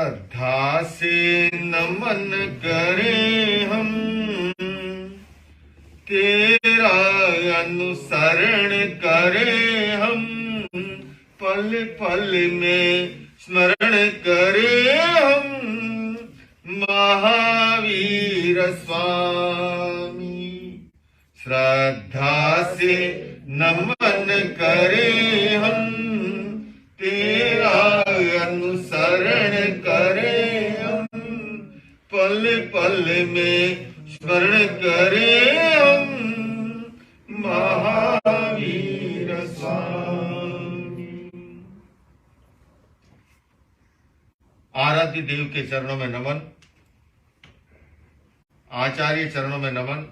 श्रद्धा से नमन करें हम, तेरा अनुसरण करें हम, पल पल में स्मरण करें हम महावीर स्वामी। श्रद्धा से नमन करें हम, तेरा अनुसरण करें हम, पल पल में स्मरण करें हम महावीर स्वामी। आराध्य देव के चरणों में नमन, आचार्य चरणों में नमन।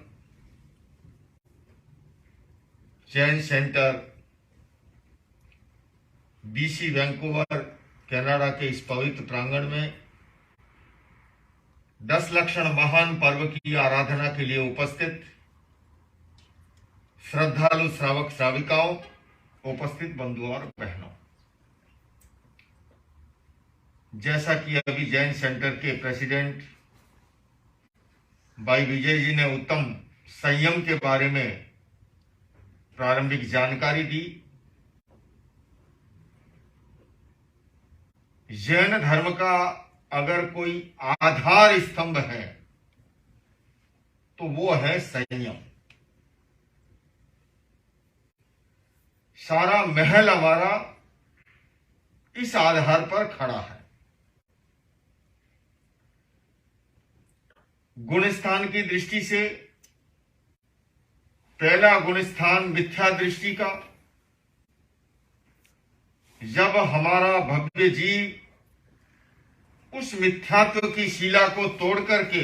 Jain centre BC Vancouver Canada के इस पवित्र प्रांगण में 10 लक्षण महान पर्व की आराधना के लिए उपस्थित श्रद्धालु श्रावक श्राविकाओं, उपस्थित बंधुओं और बहनों, जैसा कि अभी जैन सेंटर के प्रेसिडेंट भाई विजय जी ने उत्तम संयम के बारे में प्रारंभिक जानकारी दी, जैन धर्म का अगर कोई आधार स्तंभ है तो वो है संयम। सारा महल हमारा इस आधार पर खड़ा है। गुणस्थान की दृष्टि से पहला गुणस्थान मिथ्या दृष्टि का। जब हमारा भव्य जीव उस मिथ्यात्व की शिला को तोड़ करके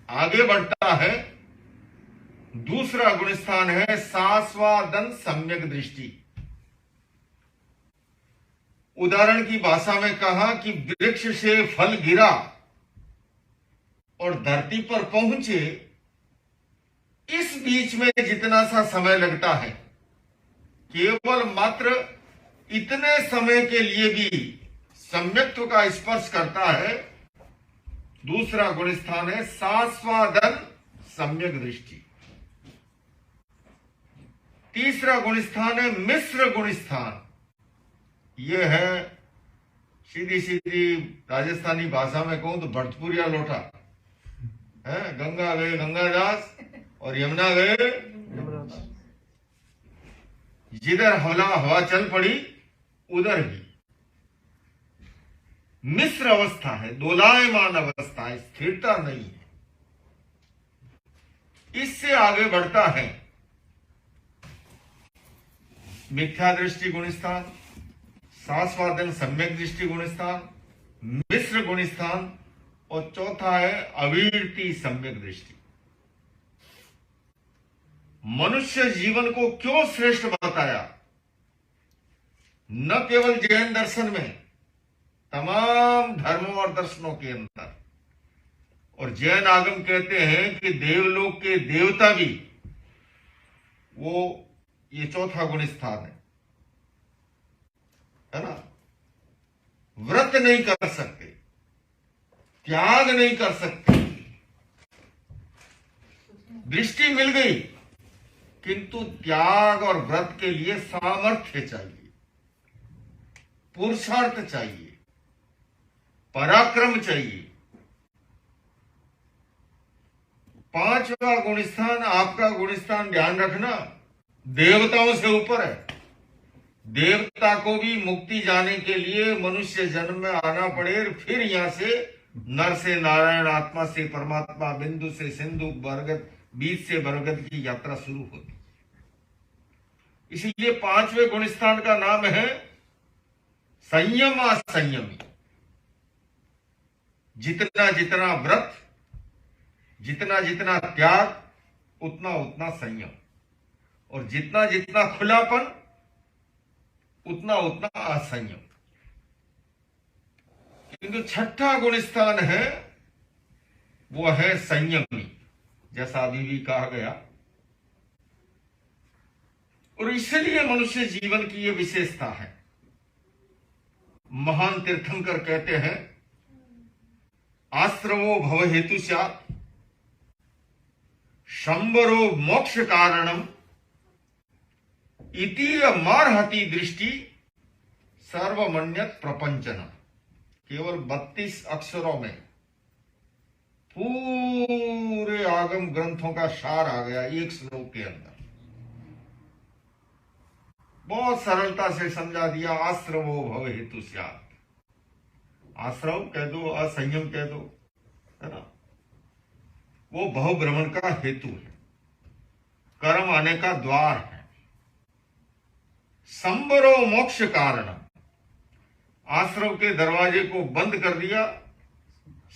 आगे बढ़ता है, दूसरा गुणस्थान है सास्वादन सम्यक दृष्टि। उदाहरण की भाषा में कहा कि वृक्ष से फल गिरा और धरती पर पहुंचे, इस बीच में जितना सा समय लगता है, केवल मात्र इतने समय के लिए भी सम्यक्त्व का स्पर्श करता है। दूसरा गुणस्थान है सास्वादन सम्यक दृष्टि। तीसरा गुणस्थान है मिश्र गुणस्थान। यह है सीधी सीधी राजस्थानी भाषा में कहूं तो भरतपुरिया लोटा है। गंगा गए गंगादास और यमुना गए, जिधर हवा चल पड़ी उधर ही। मिश्र अवस्था है, दोलायमान अवस्था है, स्थिरता नहीं है। इससे आगे बढ़ता है मिथ्या दृष्टि गुणस्थान, सास्वादन सम्यक दृष्टि गुणस्थान, मिश्र गुणस्थान और चौथा है अवीरती सम्यक दृष्टि। मनुष्य जीवन को क्यों श्रेष्ठ बताया? न केवल जैन दर्शन में, तमाम धर्मों और दर्शनों के अंदर। और जैन आगम कहते हैं कि देवलोक के देवता भी वो ये चौथा गुण स्थान है ना। व्रत नहीं कर सकते, त्याग नहीं कर सकते, दृष्टि मिल गई, किंतु त्याग और व्रत के लिए सामर्थ्य चाहिए, पुरुषार्थ चाहिए, पराक्रम चाहिए। पांचवा गुणस्थान, आपका गुणस्थान ध्यान रखना, देवताओं से ऊपर है। देवता को भी मुक्ति जाने के लिए मनुष्य जन्म में आना पड़े, फिर यहां से नर से नारायण, आत्मा से परमात्मा, बिंदु से सिंधु, बरगद, बीज से बरगद की यात्रा शुरू होती। इसीलिए पांचवें गुणस्थान का नाम है संयम असंयमी। जितना जितना व्रत, जितना जितना त्याग, उतना उतना संयम, और जितना जितना खुलापन, उतना उतना असंयम। किंतु छठा गुणस्थान है वो है संयमी, जैसा अभी भी कहा गया। और इसलिए मनुष्य जीवन की यह विशेषता है। महान तीर्थंकर कहते हैं, आश्रवो भव हेतु स्यात्, शंबरो मोक्ष कारणम, इति मारहति दृष्टि सर्वमन्यत प्रपंचन। केवल 32 अक्षरों में पूरे आगम ग्रंथों का सार आ गया एक श्लोक के अंदर। बहुत सरलता से समझा दिया। आश्रवो भव हेतु स्यात्, आश्रव कह दो, असंयम कह दो, है ना, वो भव भ्रमण का हेतु है, कर्म आने का द्वार है। संबरो मोक्ष कारण, आश्रव के दरवाजे को बंद कर दिया।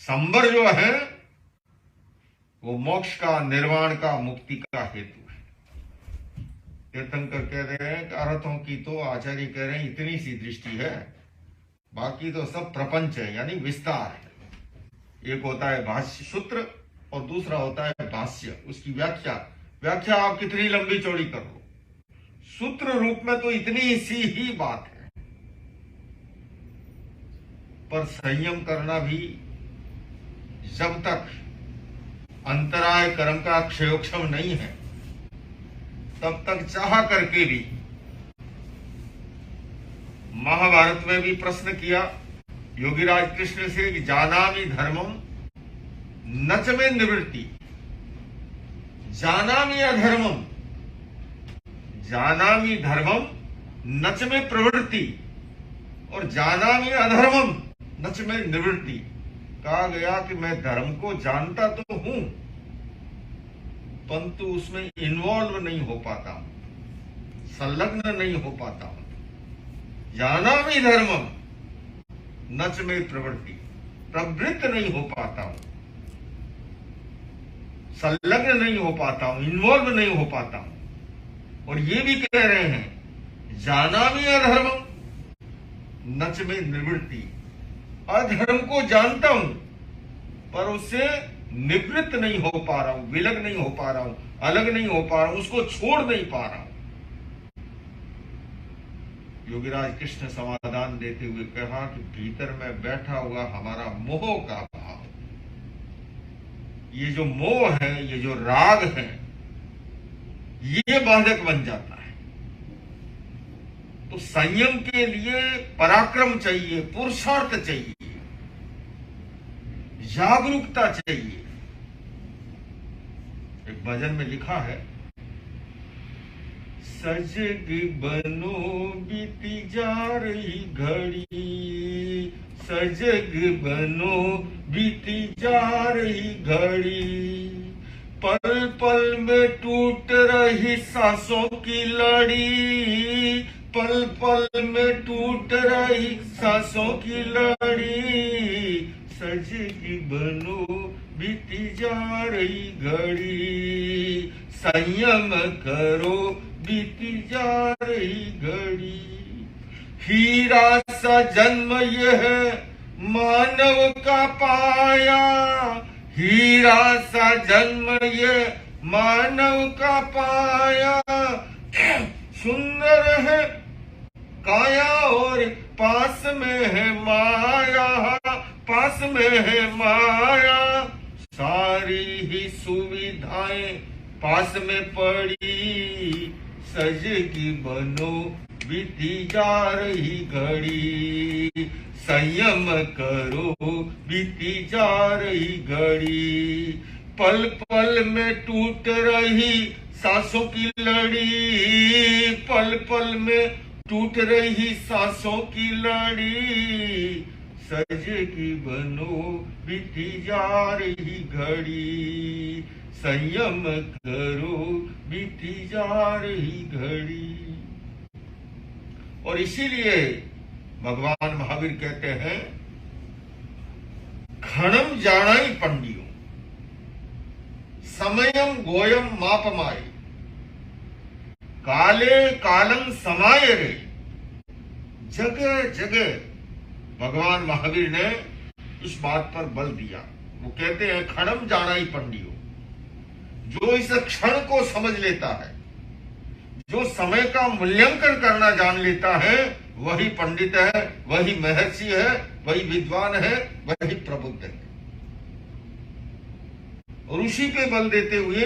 संबर जो है वो मोक्ष का, निर्वाण का, मुक्ति का हेतु है। तीर्थंकर कह रहे हैं कि अर्थों की तो आचार्य कह रहे हैं इतनी सी दृष्टि है, बाकी तो सब प्रपंच है, यानी विस्तार है। एक होता है भाष्य सूत्र और दूसरा होता है भाष्य, उसकी व्याख्या आप कितनी लंबी चौड़ी कर लो, सूत्र रूप में तो इतनी सी ही बात है। पर संयम करना भी, जब तक अंतराय कर्म का क्षयोक्षम नहीं है तब तक चाह करके भी। महाभारत में भी प्रश्न किया योगीराज कृष्ण से कि जानामि धर्मम नच में निवृत्ति, जानामि अधर्मम, जानामि धर्मम नच में प्रवृत्ति, और जानामि अधर्मम नच में निवृत्ति। कहा गया कि मैं धर्म को जानता तो हूं, परंतु उसमें इन्वॉल्व नहीं हो पाता हूं, संलग्न नहीं हो पाता हूं। जानामि धर्मम नच में प्रवृत्ति, प्रवृत्त नहीं हो पाता हूं, संलग्न नहीं हो पाता हूं, इन्वॉल्व नहीं हो पाता हूं। और ये भी कह रहे हैं जानामि अधर्मम नच में निवृत्ति, अधर्म को जानता हूं पर उससे निवृत्त नहीं हो पा रहा हूं, विलग नहीं हो पा रहा हूं, अलग नहीं हो पा रहा हूं, उसको छोड़ नहीं पा रहा हूं। योगीराज कृष्ण समाधान देते हुए कहा कि भीतर में बैठा हुआ हमारा मोह का भाव, ये जो मोह है, ये जो राग है, ये बाधक बन जाता है। तो संयम के लिए पराक्रम चाहिए, पुरुषार्थ चाहिए, जागरूकता चाहिए। एक भजन में लिखा है, सजग बनो बीती जा रही घड़ी, सजग बनो बीती जा रही घड़ी, पल पल में टूट रही सांसों की लड़ी, पल पल में टूट रही सांसों की लड़ी, सजगी बनो बीती जा रही घड़ी, संयम करो बीती जा रही घड़ी। हीरा सा जन्म यह मानव का पाया, हीरा सा जन्म यह मानव का पाया, सुंदर है काया और पास में है माया, पास में है माया, सारी ही सुविधाएं पास में पड़ी, सजगी बनो बीती जा रही घड़ी, संयम करो बीती जा रही घड़ी, पल पल में टूट रही सांसों की लड़ी, पल पल में टूट रही सांसों की लड़ी, सजगी बनो बीती जा रही घड़ी, संयम करो बीती जा रही घड़ी। और इसीलिए भगवान महावीर कहते हैं, खणम जानाई पंडियो समयम गोयम मापमाय, काले कालं समाय रे। जगह जगह भगवान महावीर ने इस बात पर बल दिया। वो कहते हैं खणम जानाई पंडियो, जो इस क्षण को समझ लेता है, जो समय का मूल्यांकन करना जान लेता है, वही पंडित है, वही महर्षि है, वही विद्वान है, वही प्रबुद्ध है। और उसी पे बल देते हुए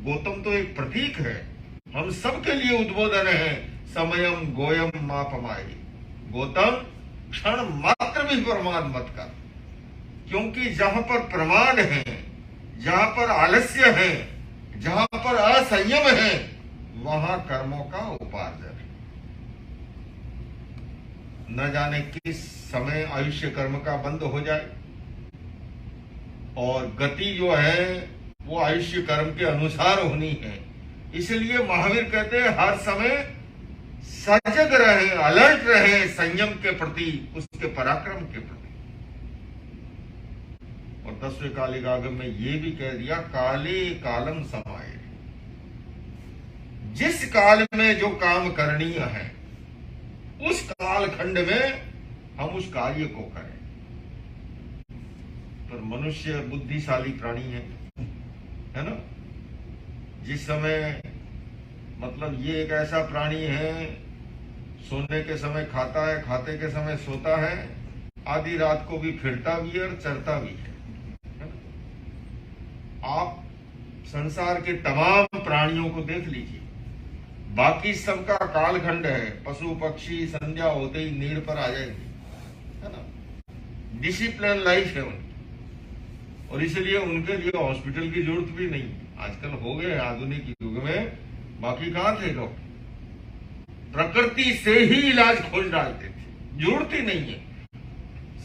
गौतम तो एक प्रतीक है, हम सबके लिए उद्बोधन है, समयम गोयम मापमाई। गौतम क्षण मात्र भी प्रमाद मत कर, क्योंकि जहां पर प्रमाद है, जहां पर आलस्य है, जहां पर असंयम है, वहां कर्मों का उपार्जन है। न जाने किस समय आयुष्य कर्म का बंद हो जाए, और गति जो है वो आयुष्य कर्म के अनुसार होनी है। इसलिए महावीर कहते हैं हर समय सजग रहे, अलर्ट रहे संयम के प्रति, उसके पराक्रम के प्रति। और 10वें कालिकागम में ये भी कह दिया, काले कालम समाये। जिस काल में जो काम करणीय है, उस कालखंड में हम उस कार्य को करें। पर मनुष्य बुद्धिशाली प्राणी है ना। जिस समय मतलब ये एक ऐसा प्राणी है, सोने के समय खाता है, खाते के समय सोता है, आधी रात को भी फिरता भी है और चरता भी है ना? आप संसार के तमाम प्राणियों को देख लीजिए, बाकी सबका कालखंड है। पशु पक्षी संध्या होते ही नीड़ पर आ जाएंगे, है ना। डिसिप्लिन लाइफ है उनकी, और इसलिए उनके लिए हॉस्पिटल की जरूरत भी नहीं। आजकल हो गए आधुनिक युग में, बाकी कहां थे लोग, प्रकृति से ही इलाज खोज डालते थे, जरूरत ही नहीं है।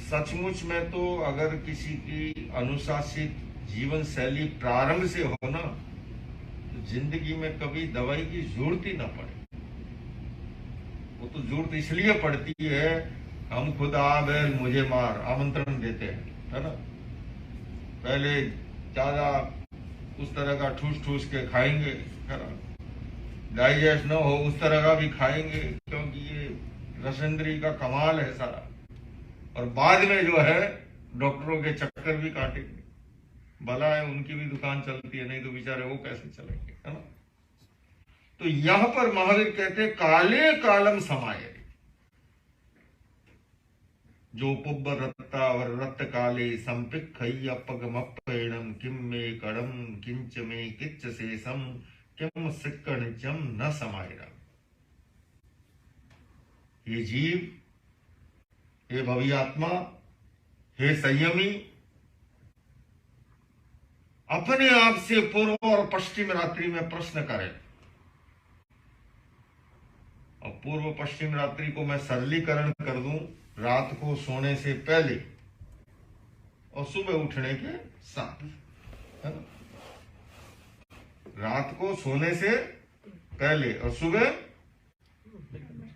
सचमुच में तो अगर किसी की अनुशासित जीवन शैली प्रारंभ से हो ना, तो जिंदगी में कभी दवाई की जरूरत ही ना पड़े। वो तो जरूरत इसलिए पड़ती है, हम खुद आ बैल मुझे मार आमंत्रण देते हैं, है ना। पहले ज्यादा उस तरह का ठूस ठूस के खाएंगे, है ना, डाइजेस्ट न हो उस तरह का भी खाएंगे, क्योंकि ये रसेंद्री का कमाल है सारा। और बाद में जो है डॉक्टरों के चक्कर भी काटेंगे। भला है उनकी भी दुकान चलती है, नहीं तो बेचारे वो कैसे चलेंगे, है ना। तो यहां पर महावीर कहते काले कालम समाये, जो पुब्ब रत्ता और रत्त काले संपिक्खई अपगमप्पेणम किम में कड़म किंच में किच्च शेषम किम सिक्कणिचम न समायरा। ये जीव, हे भवी आत्मा, हे संयमी, अपने आप से पूर्व और पश्चिम रात्रि में प्रश्न करें। और पूर्व पश्चिम रात्रि को मैं सरलीकरण कर दूं, रात को सोने से पहले और सुबह उठने के साथ, है ना। रात को सोने से पहले और सुबह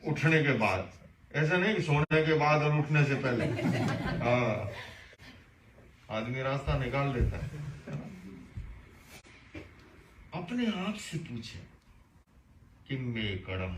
उठने के बाद, ऐसा नहीं सोने के बाद और उठने से पहले। हाँ, आदमी रास्ता निकाल लेता है। अपने आप से पूछे कि मैं कड़म